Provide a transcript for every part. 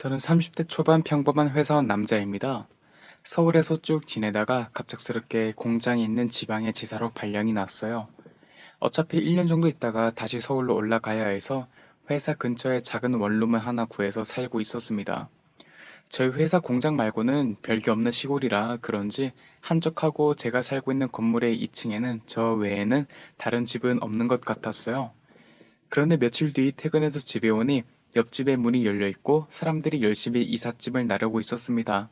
저는 30대 초반 평범한 회사원 남자입니다. 서울에서 쭉 지내다가 갑작스럽게 공장이 있는 지방에 지사로 발령이 났어요. 어차피 1년 정도 있다가 다시 서울로 올라가야 해서 회사 근처에 작은 원룸을 하나 구해서 살고 있었습니다. 저희 회사 공장 말고는 별게 없는 시골이라 그런지 한적하고 제가 살고 있는 건물의 2층에는 저 외에는 다른 집은 없는 것 같았어요. 그런데 며칠 뒤 퇴근해서 집에 오니 옆집에 문이 열려 있고 사람들이 열심히 이삿짐을 나르고 있었습니다.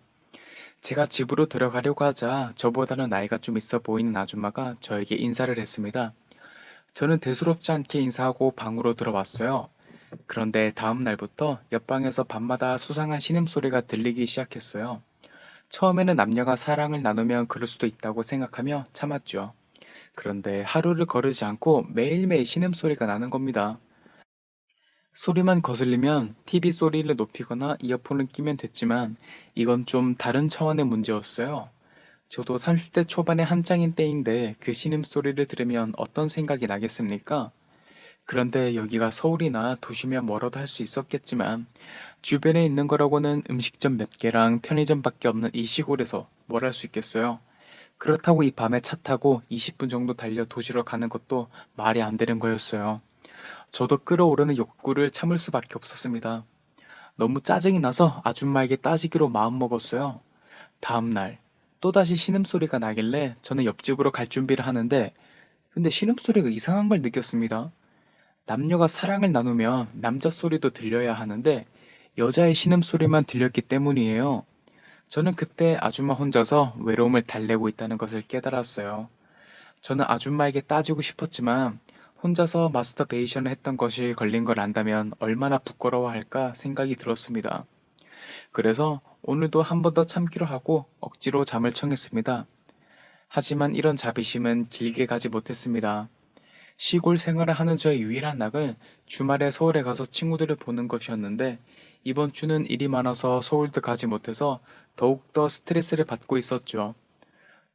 제가 집으로 들어가려고 하자 저보다는 나이가 좀 있어 보이는 아줌마가 저에게 인사를 했습니다. 저는 대수롭지 않게 인사하고 방으로 들어왔어요. 그런데 다음 날부터 옆방에서 밤마다 수상한 신음소리가 들리기 시작했어요. 처음에는 남녀가 사랑을 나누면 그럴 수도 있다고 생각하며 참았죠. 그런데 하루를 거르지 않고 매일매일 신음소리가 나는 겁니다. 소리만 거슬리면 TV 소리를 높이거나 이어폰을 끼면 됐지만 이건 좀 다른 차원의 문제였어요. 저도 30대 초반의 한창인 때인데 그 신음소리를 들으면 어떤 생각이 나겠습니까? 그런데 여기가 서울이나 도시면 뭐라도 할 수 있었겠지만 주변에 있는 거라고는 음식점 몇 개랑 편의점밖에 없는 이 시골에서 뭘 할 수 있겠어요? 그렇다고 이 밤에 차 타고 20분 정도 달려 도시로 가는 것도 말이 안 되는 거였어요. 저도 끓어오르는 욕구를 참을 수밖에 없었습니다. 너무 짜증이 나서 아줌마에게 따지기로 마음먹었어요. 다음 날, 또다시 신음소리가 나길래 저는 옆집으로 갈 준비를 하는데, 근데 신음소리가 이상한 걸 느꼈습니다. 남녀가 사랑을 나누면 남자 소리도 들려야 하는데, 여자의 신음소리만 들렸기 때문이에요. 저는 그때 아줌마 혼자서 외로움을 달래고 있다는 것을 깨달았어요. 저는 아줌마에게 따지고 싶었지만 혼자서 마스터베이션을 했던 것이 걸린 걸 안다면 얼마나 부끄러워할까 생각이 들었습니다. 그래서 오늘도 한 번 더 참기로 하고 억지로 잠을 청했습니다. 하지만 이런 자비심은 길게 가지 못했습니다. 시골 생활을 하는 저의 유일한 낙은 주말에 서울에 가서 친구들을 보는 것이었는데 이번 주는 일이 많아서 서울도 가지 못해서 더욱더 스트레스를 받고 있었죠.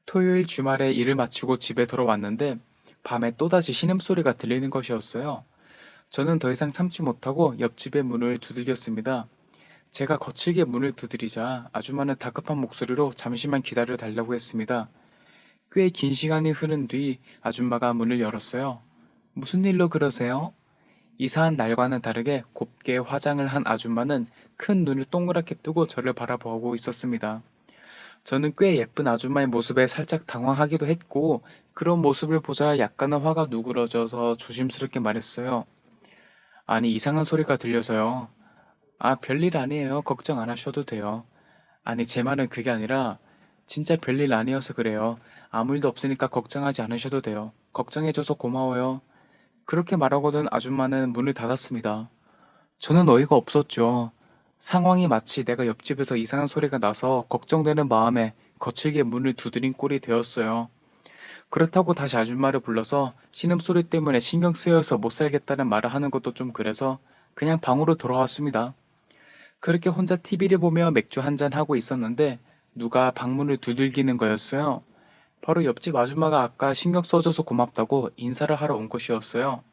토요일 주말에 일을 마치고 집에 돌아왔는데 밤에 또다시 신음소리가 들리는 것이었어요. 저는 더 이상 참지 못하고 옆집의 문을 두들겼습니다. 제가 거칠게 문을 두드리자 아주머니는 다급한 목소리로 잠시만 기다려 달라고 했습니다. 꽤 긴 시간이 흐른 뒤 아줌마가 문을 열었어요. 무슨 일로 그러세요? 이사한 날과는 다르게 곱게 화장을 한 아줌마는 큰 눈을 동그랗게 뜨고 저를 바라보고 있었습니다. 저는 꽤 예쁜 아줌마의 모습에 살짝 당황하기도 했고, 그런 모습을 보자 약간은 화가 누그러져서 조심스럽게 말했어요. 아니, 이상한 소리가 들려서요. 아, 별일 아니에요. 걱정 안 하셔도 돼요. 아니, 제 말은 그게 아니라, 진짜 별일 아니어서 그래요. 아무 일도 없으니까 걱정하지 않으셔도 돼요. 걱정해줘서 고마워요. 그렇게 말하고는 아줌마는 문을 닫았습니다. 저는 어이가 없었죠. 상황이 마치 내가 옆집에서 이상한 소리가 나서 걱정되는 마음에 거칠게 문을 두드린 꼴이 되었어요. 그렇다고 다시 아줌마를 불러서 신음소리 때문에 신경 쓰여서 못 살겠다는 말을 하는 것도 좀 그래서 그냥 방으로 돌아왔습니다. 그렇게 혼자 TV를 보며 맥주 한잔 하고 있었는데 누가 방문을 두들기는 거였어요. 바로 옆집 아줌마가 아까 신경 써줘서 고맙다고 인사를 하러 온 것이었어요.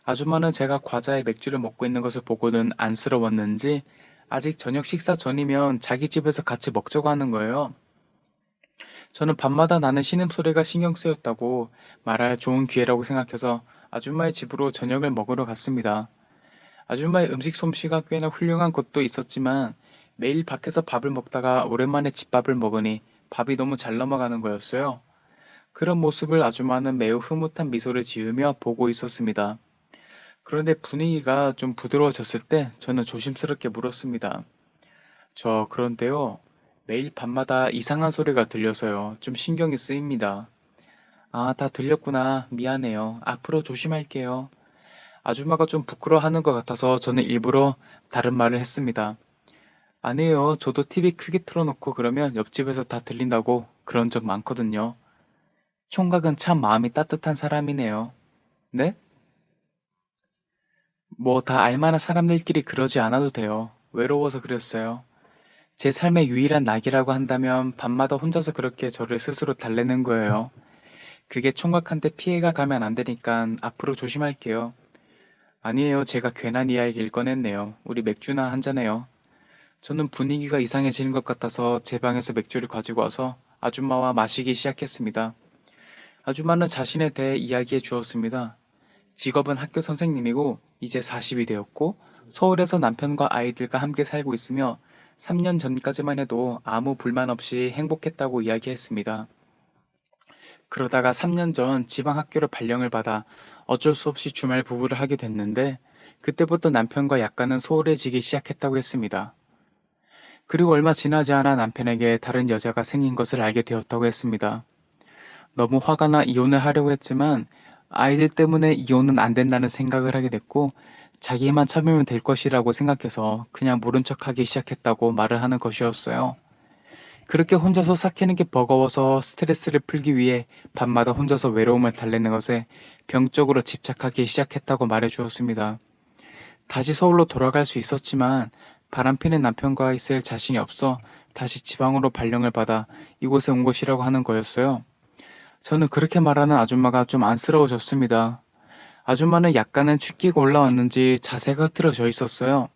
아줌마는 제가 과자에 맥주를 먹고 있는 것을 보고는 안쓰러웠는지 아직 저녁 식사 전이면 자기 집에서 같이 먹자고 하는 거예요. 저는 밤마다 나는 신음소리가 신경 쓰였다고 말할 좋은 기회라고 생각해서 아줌마의 집으로 저녁을 먹으러 갔습니다. 아줌마의 음식 솜씨가 꽤나 훌륭한 곳도 있었지만 매일 밖에서 밥을 먹다가 오랜만에 집밥을 먹으니 밥이 너무 잘 넘어가는 거였어요. 그런 모습을 아줌마는 매우 흐뭇한 미소를 지으며 보고 있었습니다. 그런데 분위기가 좀 부드러워졌을 때 저는 조심스럽게 물었습니다. 저 그런데요. 매일 밤마다 이상한 소리가 들려서요. 좀 신경이 쓰입니다. 아, 다 들렸구나. 미안해요. 앞으로 조심할게요. 아줌마가 좀 부끄러워하는 것 같아서 저는 일부러 다른 말을 했습니다. 아니에요. 저도 TV 크게 틀어놓고 그러면 옆집에서 다 들린다고 그런 적 많거든요. 총각은 참 마음이 따뜻한 사람이네요. 네? 뭐 다 알만한 사람들끼리 그러지 않아도 돼요. 외로워서 그랬어요. 제 삶의 유일한 낙이라고 한다면 밤마다 혼자서 그렇게 저를 스스로 달래는 거예요. 그게 총각한테 피해가 가면 안 되니까 앞으로 조심할게요. 아니에요. 제가 괜한 이야기를 꺼냈네요. 우리 맥주나 한잔해요. 저는 분위기가 이상해지는 것 같아서 제 방에서 맥주를 가지고 와서 아줌마와 마시기 시작했습니다. 아줌마는 자신에 대해 이야기해 주었습니다. 직업은 학교 선생님이고 이제 40이 되었고 서울에서 남편과 아이들과 함께 살고 있으며 3년 전까지만 해도 아무 불만 없이 행복했다고 이야기했습니다. 그러다가 3년 전 지방 학교로 발령을 받아 어쩔 수 없이 주말 부부를 하게 됐는데 그때부터 남편과 약간은 소홀해지기 시작했다고 했습니다. 그리고 얼마 지나지 않아 남편에게 다른 여자가 생긴 것을 알게 되었다고 했습니다. 너무 화가 나 이혼을 하려고 했지만 아이들 때문에 이혼은 안 된다는 생각을 하게 됐고 자기만 참으면 될 것이라고 생각해서 그냥 모른 척하기 시작했다고 말을 하는 것이었어요. 그렇게 혼자서 삭히는 게 버거워서 스트레스를 풀기 위해 밤마다 혼자서 외로움을 달래는 것에 병적으로 집착하기 시작했다고 말해 주었습니다. 다시 서울로 돌아갈 수 있었지만 바람피는 남편과 있을 자신이 없어 다시 지방으로 발령을 받아 이곳에 온 것이라고 하는 거였어요. 저는 그렇게 말하는 아줌마가 좀 안쓰러워졌습니다. 아줌마는 약간은 축기가 올라왔는지 자세가 흐트러져 있었어요.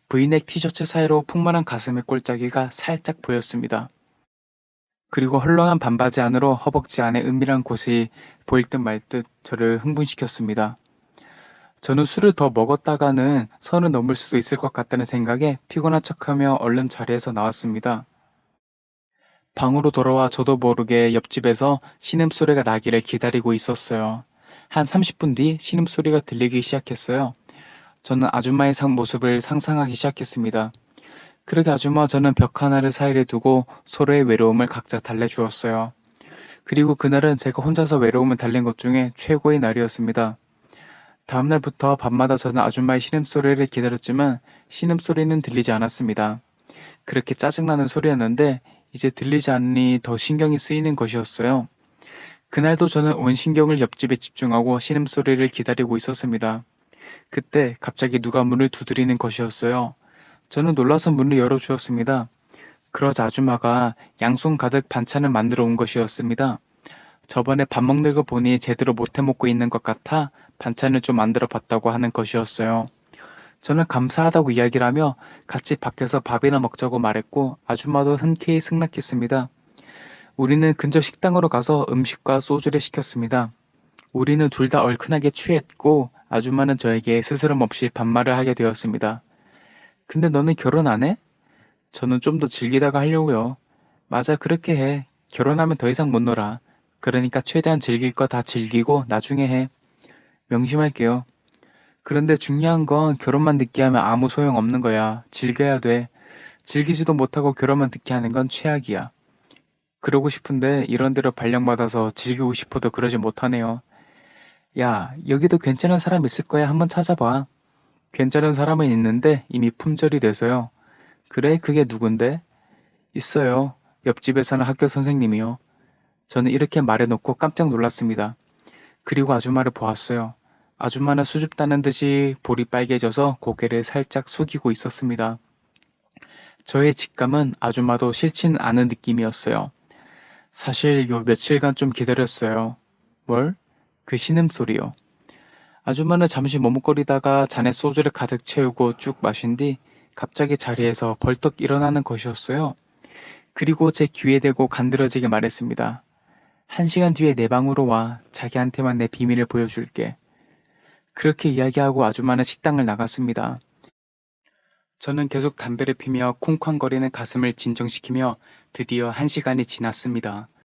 브이넥 티셔츠 사이로 풍만한 가슴의 골짜기가 살짝 보였습니다. 그리고 헐렁한 반바지 안으로 허벅지 안에 은밀한 곳이 보일 듯 말 듯 저를 흥분시켰습니다. 저는 술을 더 먹었다가는 선을 넘을 수도 있을 것 같다는 생각에 피곤한 척하며 얼른 자리에서 나왔습니다. 방으로 돌아와 저도 모르게 옆집에서 신음소리가 나기를 기다리고 있었어요. 한 30분 뒤 신음소리가 들리기 시작했어요. 저는 아줌마의 모습을 상상하기 시작했습니다. 그렇게 아줌마와 저는 벽 하나를 사이에 두고 서로의 외로움을 각자 달래주었어요. 그리고 그날은 제가 혼자서 외로움을 달랜 것 중에 최고의 날이었습니다. 다음날부터 밤마다 저는 아줌마의 신음소리를 기다렸지만 신음소리는 들리지 않았습니다. 그렇게 짜증나는 소리였는데 이제 들리지 않으니 더 신경이 쓰이는 것이었어요. 그날도 저는 온 신경을 옆집에 집중하고 신음소리를 기다리고 있었습니다. 그때 갑자기 누가 문을 두드리는 것이었어요. 저는 놀라서 문을 열어주었습니다. 그러자 아줌마가 양손 가득 반찬을 만들어 온 것이었습니다. 저번에 밥 먹는 거 보니 제대로 못해 먹고 있는 것 같아 반찬을 좀 만들어 봤다고 하는 것이었어요. 저는 감사하다고 이야기를 하며 같이 밖에서 밥이나 먹자고 말했고 아줌마도 흔쾌히 승낙했습니다. 우리는 근처 식당으로 가서 음식과 소주를 시켰습니다. 우리는 둘 다 얼큰하게 취했고 아줌마는 저에게 스스럼 없이 반말을 하게 되었습니다. 근데 너는 결혼 안 해? 저는 좀 더 즐기다가 하려고요. 맞아, 그렇게 해. 결혼하면 더 이상 못 놀아. 그러니까 최대한 즐길 거 다 즐기고 나중에 해. 명심할게요. 그런데 중요한 건 결혼만 늦게 하면 아무 소용 없는 거야. 즐겨야 돼. 즐기지도 못하고 결혼만 늦게 하는 건 최악이야. 그러고 싶은데 이런 데로 발령받아서 즐기고 싶어도 그러지 못하네요. 야, 여기도 괜찮은 사람 있을 거야. 한번 찾아봐. 괜찮은 사람은 있는데 이미 품절이 돼서요. 그래? 그게 누군데? 있어요. 옆집에 사는 학교 선생님이요. 저는 이렇게 말해놓고 깜짝 놀랐습니다. 그리고 아줌마를 보았어요. 아줌마는 수줍다는 듯이 볼이 빨개져서 고개를 살짝 숙이고 있었습니다. 저의 직감은 아줌마도 싫진 않은 느낌이었어요. 사실 요 며칠간 좀 기다렸어요. 뭘? 그 신음소리요. 아줌마는 잠시 머뭇거리다가 잔에 소주를 가득 채우고 쭉 마신 뒤 갑자기 자리에서 벌떡 일어나는 것이었어요. 그리고 제 귀에 대고 간드러지게 말했습니다. 1시간 뒤에 내 방으로 와. 자기한테만 내 비밀을 보여줄게. 그렇게 이야기하고 아줌마는 식당을 나갔습니다. 저는 계속 담배를 피며 쿵쾅거리는 가슴을 진정시키며 드디어 1시간이 지났습니다.